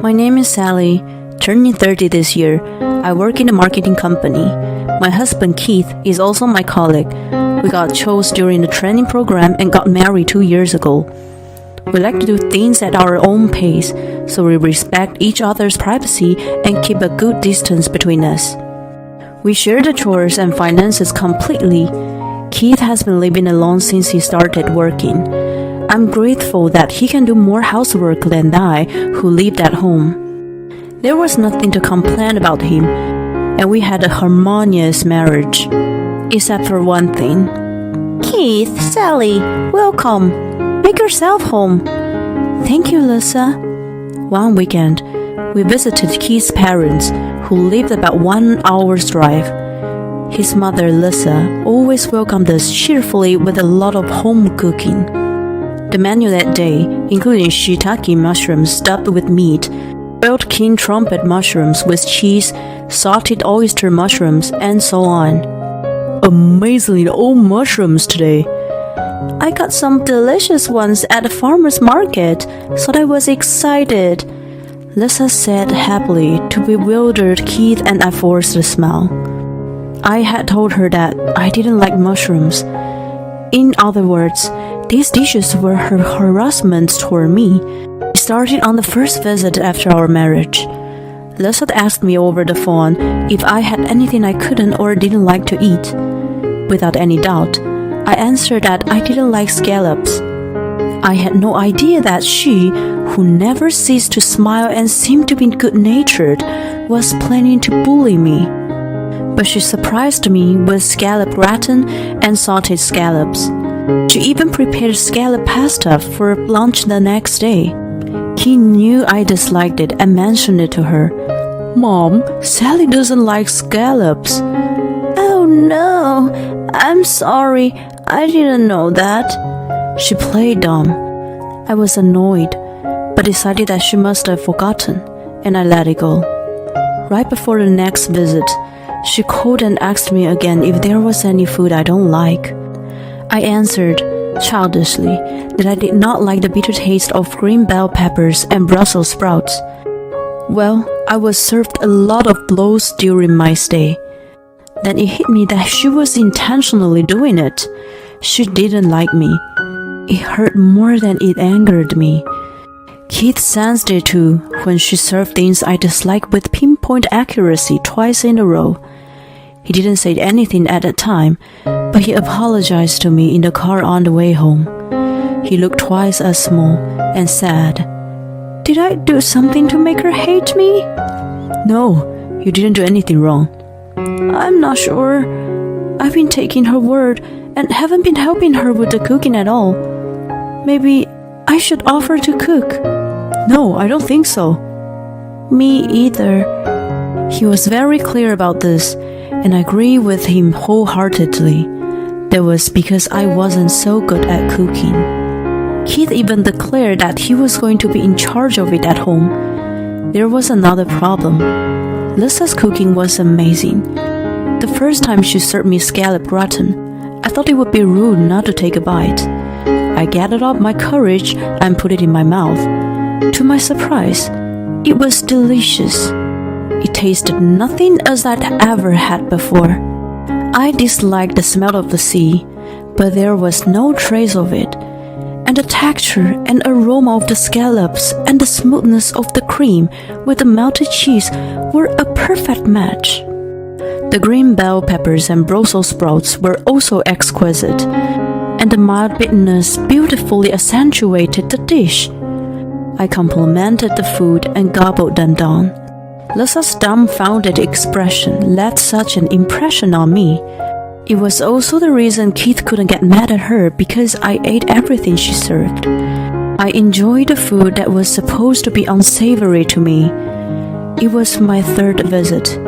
My name is Sally, turning 30 this year. I work in a marketing company. My husband Keith is also my colleague. We got chose during the training program and got married 2 years ago. We like to do things at our own pace, so we respect each other's privacy and keep a good distance between us. We share the chores and finances completely. Keith has been living alone since he started working. I'm grateful that he can do more housework than I, who lived at home. There was nothing to complain about him, and we had a harmonious marriage. Except for one thing. Keith, Sally, welcome. Make yourself home. Thank you, Lisa. One weekend, we visited Keith's parents, who lived about 1 hour's drive. His mother, Lisa, always welcomed us cheerfully with a lot of home cooking. The menu that day, including shiitake mushrooms stuffed with meat, boiled king trumpet mushrooms with cheese, salted oyster mushrooms, and so on. Amazingly old mushrooms today. I got some delicious ones at the farmer's market, so I was excited. Lisa said happily to bewildered Keith, and I forced a smile. I had told her that I didn't like mushrooms. In other words, these dishes were her harassment toward me. It started on the first visit after our marriage. Lisa asked me over the phone if I had anything I couldn't or didn't like to eat. Without any doubt, I answered that I didn't like scallops. I had no idea that she, who never ceased to smile and seemed to be good-natured, was planning to bully me. But she surprised me with scallop gratin and salted scallops. She even prepared scallop pasta for lunch the next day. He knew I disliked it and mentioned it to her. Mom, Sally doesn't like scallops. Oh no, I'm sorry, I didn't know that. She played dumb. I was annoyed, but decided that she must have forgotten, and I let it go. Right before the next visit, she called and asked me again if there was any food I don't like. I answered, childishly, that I did not like the bitter taste of green bell peppers and Brussels sprouts. Well, I was served a lot of blows during my stay. Then it hit me that she was intentionally doing it. She didn't like me. It hurt more than it angered me. Keith sensed it too when she served things I disliked with pinpoint accuracy twice in a row. He didn't say anything at the time, but he apologized to me in the car on the way home. He looked twice as small and sad. Did I do something to make her hate me? No, you didn't do anything wrong. I'm not sure. I've been taking her word and haven't been helping her with the cooking at all. Maybe I should offer to cook. No, I don't think so. Me either. He was very clear about this, and I agree with him wholeheartedly. That was because I wasn't so good at cooking. Keith even declared that he was going to be in charge of it at home. There was another problem. Lisa's cooking was amazing. The first time she served me scallop gratin, I thought it would be rude not to take a bite. I gathered up my courage and put it in my mouth. To my surprise, it was delicious. It tasted nothing as I'd ever had before. I disliked the smell of the sea, but there was no trace of it. And the texture and aroma of the scallops and the smoothness of the cream with the melted cheese were a perfect match. The green bell peppers and Brussels sprouts were also exquisite, and the mild bitterness beautifully accentuated the dish. I complimented the food and gobbled them down. Lisa's dumbfounded expression left such an impression on me. It was also the reason Keith couldn't get mad at her because I ate everything she served. I enjoyed the food that was supposed to be unsavory to me. It was my third visit.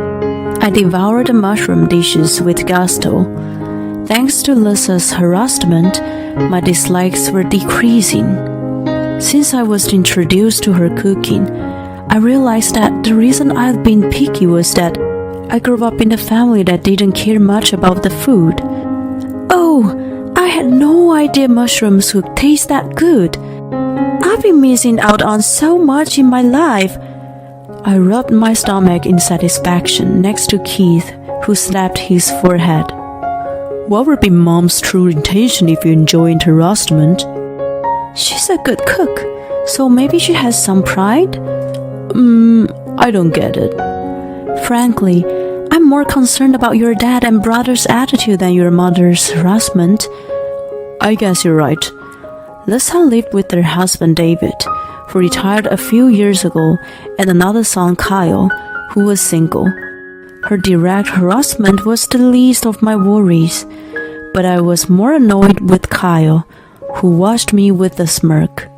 I devoured the mushroom dishes with gusto. Thanks to Lisa's harassment, my dislikes were decreasing. Since I was introduced to her cooking, I realized that the reason I'd been picky was that I grew up in a family that didn't care much about the food. Oh, I had no idea mushrooms would taste that good. I've been missing out on so much in my life. I rubbed my stomach in satisfaction next to Keith, who slapped his forehead. What would be Mom's true intention if you enjoy harassment? She's a good cook, so maybe she has some pride? I don't get it. Frankly, I'm more concerned about your dad and brother's attitude than your mother's harassment. I guess you're right. Lisa lived with her husband David, who retired a few years ago, and another son Kyle, who was single. Her direct harassment was the least of my worries, but I was more annoyed with Kyle, who watched me with a smirk.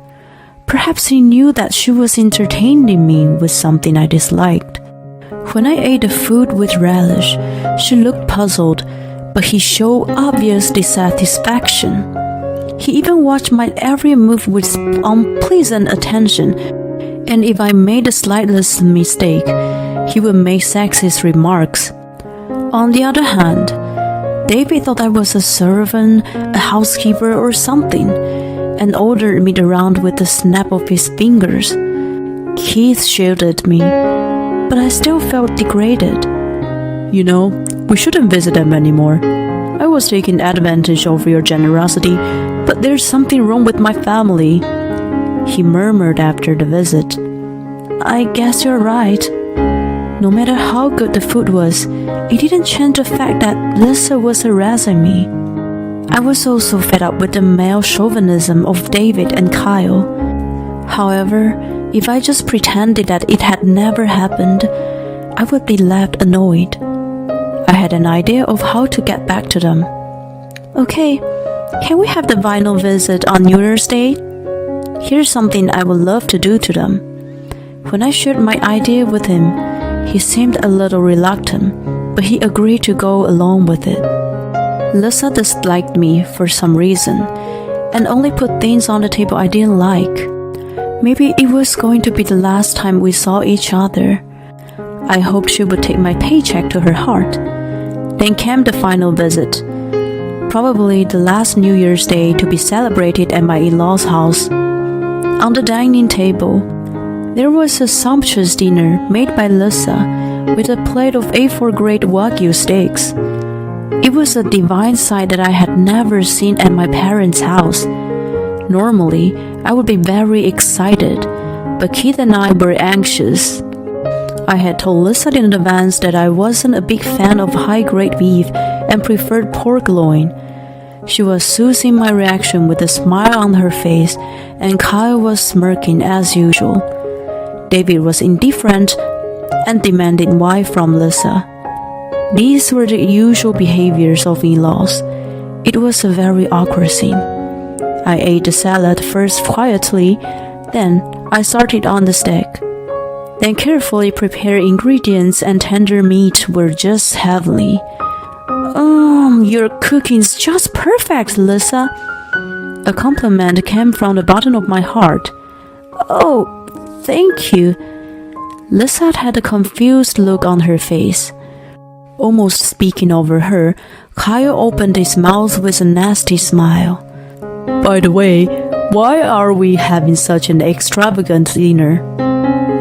Perhaps he knew that she was entertaining me with something I disliked. When I ate the food with relish, she looked puzzled, but he showed obvious dissatisfaction. He even watched my every move with unpleasant attention, and if I made the slightest mistake, he would make sexist remarks. On the other hand, David thought I was a servant, a housekeeper or something, and ordered me around with a snap of his fingers. Keith shielded me, but I still felt degraded. You know, we shouldn't visit them anymore. I was taking advantage of your generosity, but there's something wrong with my family, he murmured after the visit. I guess you're right. No matter how good the food was, it didn't change the fact that Lisa was harassing me. I was also fed up with the male chauvinism of David and Kyle. However, if I just pretended that it had never happened, I would be left annoyed. I had an idea of how to get back to them. Okay, can we have the vinyl visit on New Year's Day? Here's something I would love to do to them. When I shared my idea with him, he seemed a little reluctant, but he agreed to go along with it. Lisa disliked me for some reason, and only put things on the table I didn't like. Maybe it was going to be the last time we saw each other. I hoped she would take my paycheck to her heart. Then came the final visit, probably the last New Year's Day to be celebrated at my in-laws' house. On the dining table, there was a sumptuous dinner made by Lisa with a plate of A4 grade Wagyu steaks. It was a divine sight that I had never seen at my parents' house. Normally, I would be very excited, but Keith and I were anxious. I had told Lisa in advance that I wasn't a big fan of high-grade beef and preferred pork loin. She was soothing my reaction with a smile on her face, and Kyle was smirking as usual. David was indifferent and demanded wine from Lisa. These were the usual behaviors of in-laws. It was a very awkward scene. I ate the salad first quietly, then I started on the steak. Then carefully prepared ingredients and tender meat were just heavenly. Your cooking's just perfect, Lisa. A compliment came from the bottom of my heart. Oh, thank you. Lisa had a confused look on her face. Almost speaking over her, Kyle opened his mouth with a nasty smile. By the way, why are we having such an extravagant dinner?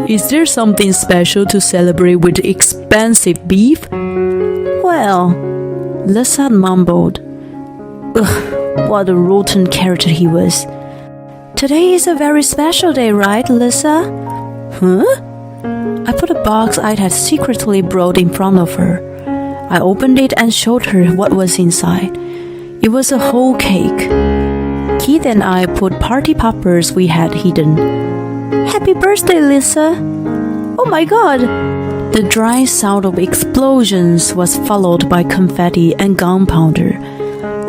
Is there something special to celebrate with expensive beef? Well, Lisa mumbled. Ugh, what a rotten character he was. Today is a very special day, right, Lisa? Huh? I put a box I had secretly brought in front of her. I opened it and showed her what was inside. It was a whole cake. Keith and I put party poppers we had hidden. Happy birthday, Lisa! Oh my god! The dry sound of explosions was followed by confetti and gunpowder.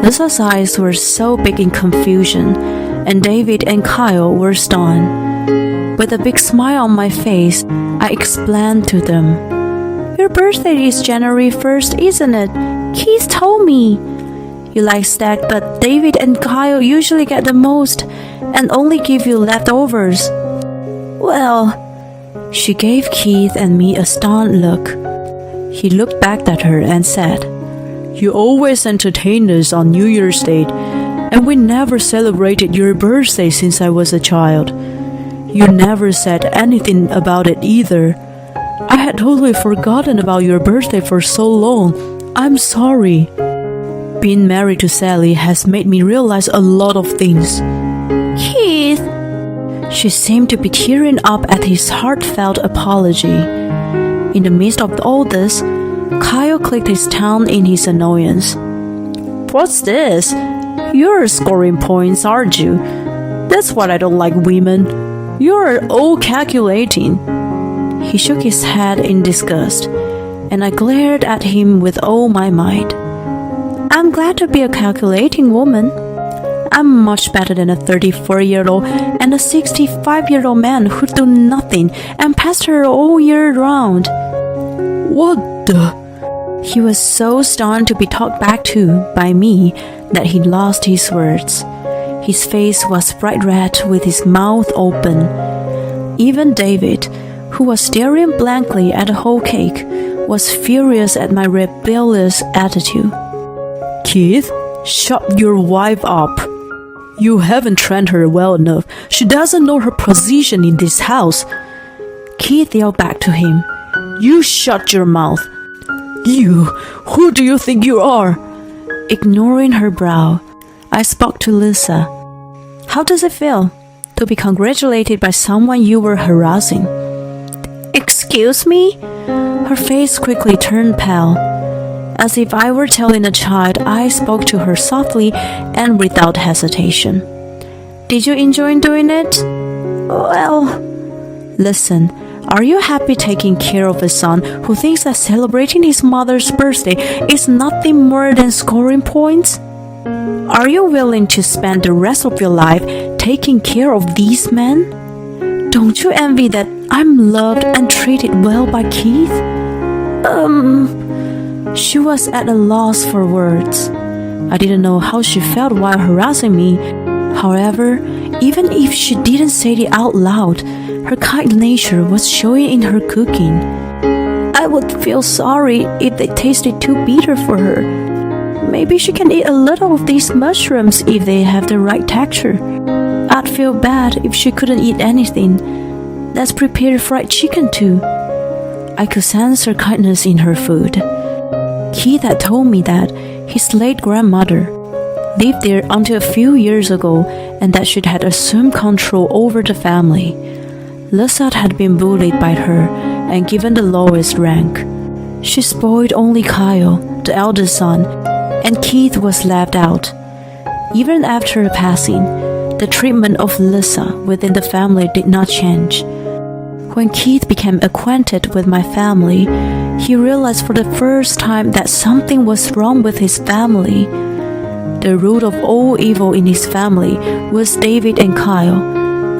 Lisa's eyes were so big in confusion, and David and Kyle were stunned. With a big smile on my face, I explained to them. Your birthday is January 1st, isn't it? Keith told me. You like steak, but David and Kyle usually get the most and only give you leftovers. Well, she gave Keith and me a stunned look. He looked back at her and said, You always entertain us on New Year's Day, and we never celebrated your birthday since I was a child. You never said anything about it either. I had totally forgotten about your birthday for so long. I'm sorry. Being married to Sally has made me realize a lot of things. Keith! She seemed to be tearing up at his heartfelt apology. In the midst of all this, Kyle clicked his tongue in his annoyance. What's this? You're scoring points, aren't you? That's what I don't like women. You're all calculating. He shook his head in disgust, and I glared at him with all my might. I'm glad to be a calculating woman. I'm much better than a 34-year-old and a 65-year-old man who do nothing and pester all year round. What the? He was so stunned to be talked back to by me that he lost his words. His face was bright red with his mouth open. Even David, who was staring blankly at the whole cake, was furious at my rebellious attitude. Keith, shut your wife up. You haven't trained her well enough. She doesn't know her position in this house. Keith yelled back to him. You shut your mouth. You, who do you think you are? Ignoring her brow, I spoke to Lisa. How does it feel to be congratulated by someone you were harassing? Excuse me? Her face quickly turned pale. As if I were telling a child, I spoke to her softly and without hesitation. Did you enjoy doing it? Well, listen, are you happy taking care of a son who thinks that celebrating his mother's birthday is nothing more than scoring points? Are you willing to spend the rest of your life taking care of these men? Don't you envy that I'm loved and treated well by Keith? She was at a loss for words. I didn't know how she felt while harassing me. However, even if she didn't say it out loud, her kind nature was showing in her cooking. I would feel sorry if they tasted too bitter for her. Maybe she can eat a little of these mushrooms if they have the right texture. I'd feel bad if she couldn't eat anything. Let's prepare fried chicken too. I could sense her kindness in her food. Keith had told me that his late grandmother lived there until a few years ago and that she had assumed control over the family. Lisa had been bullied by her and given the lowest rank. She spoiled only Kyle, the eldest son, and Keith was left out. Even after her passing, the treatment of Lisa within the family did not change. When Keith became acquainted with my family, he realized for the first time that something was wrong with his family. The root of all evil in his family was David and Kyle,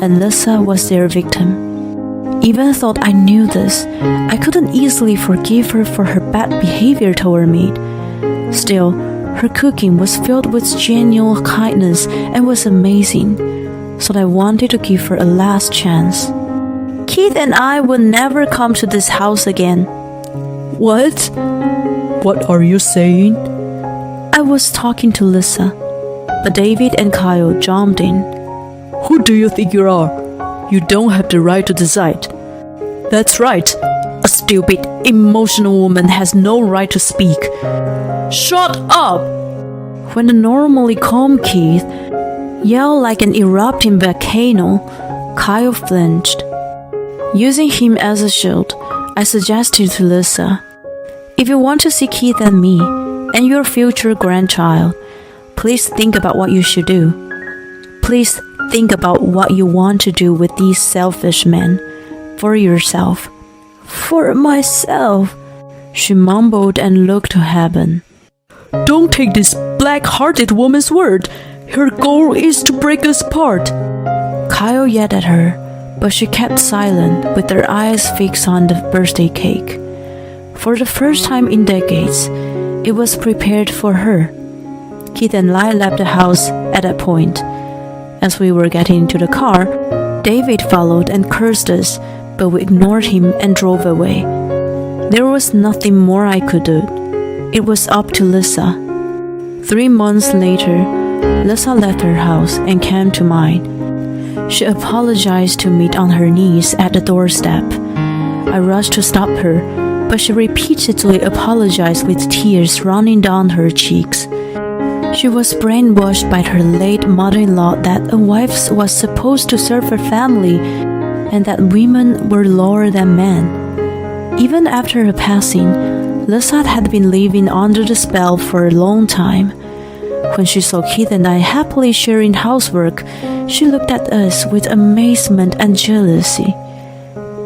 and Lisa was their victim. Even though I knew this, I couldn't easily forgive her for her bad behavior toward me. Still, her cooking was filled with genuine kindness and was amazing, so I wanted to give her a last chance. Keith and I will never come to this house again. What? What are you saying? I was talking to Lisa, but David and Kyle jumped in. Who do you think you are? You don't have the right to decide. That's right. A stupid, emotional woman has no right to speak. Shut up! When the normally calm Keith yelled like an erupting volcano, Kyle flinched. Using him as a shield, I suggested to Lisa, if you want to see Keith and me, and your future grandchild, please think about what you should do. Please think about what you want to do with these selfish men. For yourself. For myself, she mumbled and looked to heaven. Don't take this black-hearted woman's word. Her goal is to break us apart. Kyle yelled at her, but she kept silent with her eyes fixed on the birthday cake. For the first time in decades, it was prepared for her. Keith and I left the house at that point. As we were getting into the car, David followed and cursed us, but we ignored him and drove away. There was nothing more I could do. It was up to Lisa. 3 months later, Lisa left her house and came to mine. She apologized to me on her knees at the doorstep. I rushed to stop her, but she repeatedly apologized with tears running down her cheeks. She was brainwashed by her late mother-in-law that a wife was supposed to serve her family and that women were lower than men. Even after her passing, Lisa had been living under the spell for a long time. When she saw Keith and I happily sharing housework, she looked at us with amazement and jealousy.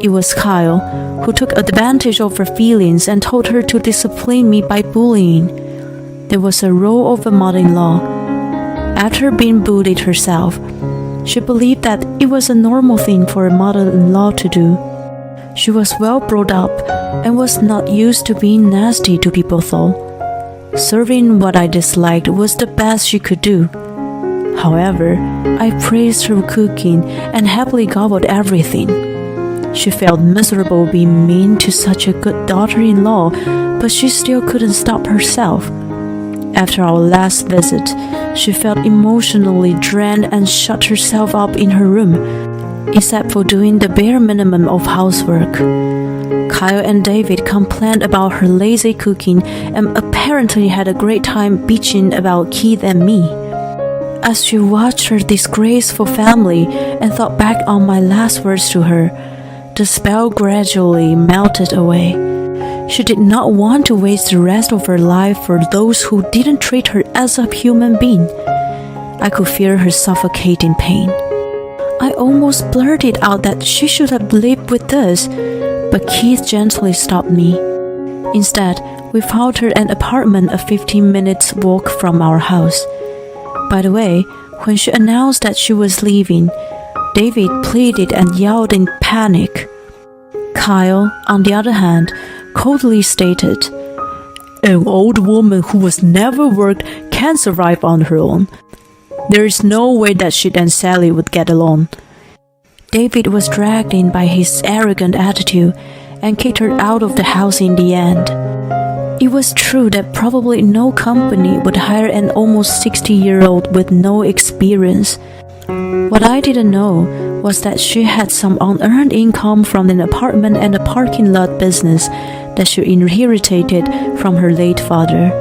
It was Kyle who took advantage of her feelings and told her to discipline me by bullying. There was a role of a mother-in-law. After being bullied herself, she believed that it was a normal thing for a mother-in-law to do. She was well brought up and was not used to being nasty to people though. Serving what I disliked was the best she could do. However, I praised her cooking and happily gobbled everything. She felt miserable being mean to such a good daughter-in-law, but she still couldn't stop herself. After our last visit, she felt emotionally drained and shut herself up in her room, except for doing the bare minimum of housework. Kyle and David complained about her lazy cooking and apparently had a great time bitching about Keith and me. As she watched her disgraceful family and thought back on my last words to her, the spell gradually melted away. She did not want to waste the rest of her life for those who didn't treat her as a human being. I could feel her suffocating pain. I almost blurted out that she should have lived with us, but Keith gently stopped me. Instead, we found her an apartment a 15 minutes walk from our house. By the way, when she announced that she was leaving, David pleaded and yelled in panic. Kyle, on the other hand, coldly stated, "An old woman who has never worked can't survive on her own. There is no way that she and Sally would get along." David was dragged in by his arrogant attitude and kicked her out of the house in the end. It was true that probably no company would hire an almost 60-year-old with no experience. What I didn't know was that she had some unearned income from an apartment and a parking lot business that she inherited from her late father.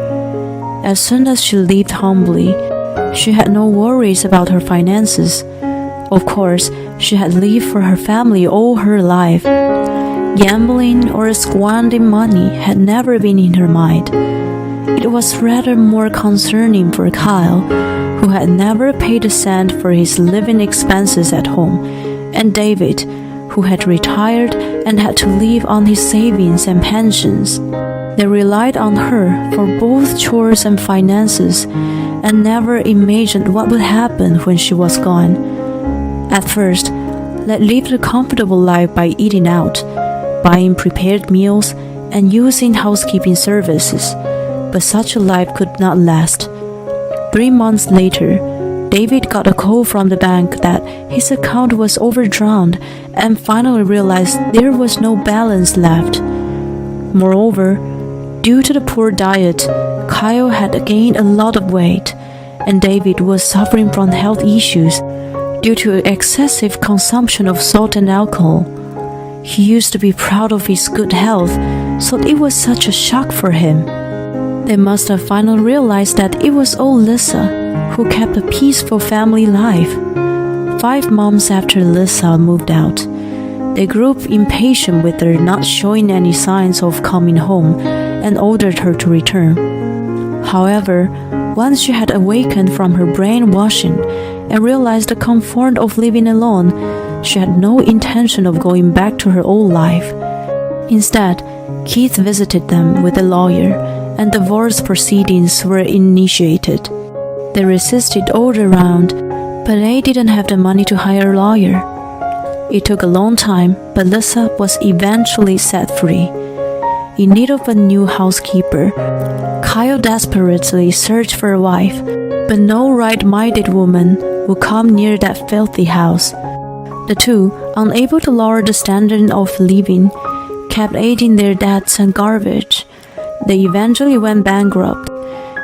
As soon as she lived humbly, she had no worries about her finances. Of course, she had lived for her family all her life. Gambling or squandering money had never been in her mind. It was rather more concerning for Kyle, who had never paid a cent for his living expenses at home, and David, who had retired and had to live on his savings and pensions. They relied on her for both chores and finances, and never imagined what would happen when she was gone. At first, they lived a comfortable life by eating out, buying prepared meals, and using housekeeping services, but such a life could not last. 3 months later, David got a call from the bank that his account was overdrawn and finally realized there was no balance left. Moreover, due to the poor diet, Kyle had gained a lot of weight, and David was suffering from health issues due to excessive consumption of salt and alcohol. He used to be proud of his good health, so it was such a shock for him. They must have finally realized that it was all Lisa, who kept a peaceful family life. 5 months after Lisa moved out, they grew impatient with her not showing any signs of coming home and ordered her to return. However, once she had awakened from her brainwashing and realized the comfort of living alone, she had no intention of going back to her old life. Instead, Keith visited them with a lawyer, and divorce proceedings were initiated. They resisted all around, but they didn't have the money to hire a lawyer. It took a long time, but Lisa was eventually set free. In need of a new housekeeper, Kyle desperately searched for a wife, but no right-minded woman would come near that filthy house. The two, unable to lower the standard of living, kept adding their debts and garbage. They eventually went bankrupt,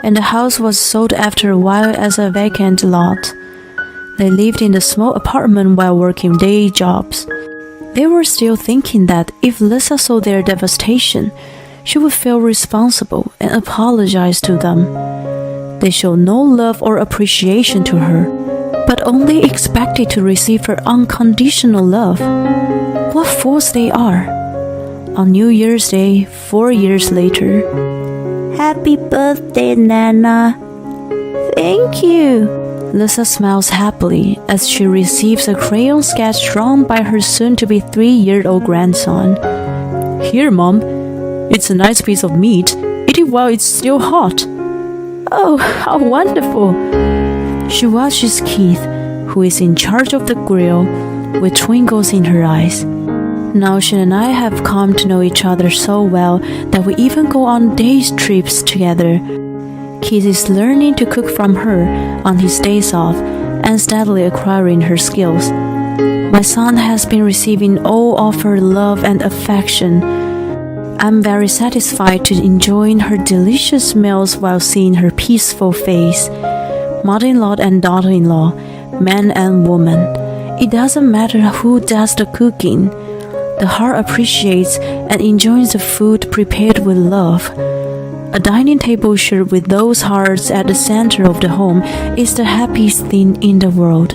and the house was sold after a while as a vacant lot. They lived in a small apartment while working day jobs. They were still thinking that if Lisa saw their devastation, she would feel responsible and apologize to them. They showed no love or appreciation to her, but only expected to receive her unconditional love. What fools they are! On New Year's Day, 4 years later, "Happy birthday, Nana." "Thank you." Lisa smiles happily as she receives a crayon sketch drawn by her soon-to-be 3-year-old grandson. "Here, Mom. It's a nice piece of meat. Eat it while it's still hot." "Oh, how wonderful." She watches Keith, who is in charge of the grill, with twinkles in her eyes. Now she and I have come to know each other so well that we even go on day trips together. Keith is learning to cook from her on his days off and steadily acquiring her skills. My son has been receiving all of her love and affection. I'm very satisfied to enjoying her delicious meals while seeing her peaceful face. Mother-in-law and daughter-in-law, man and woman, it doesn't matter who does the cooking. The heart appreciates and enjoys the food prepared with love. A dining table shared with those hearts at the center of the home is the happiest thing in the world.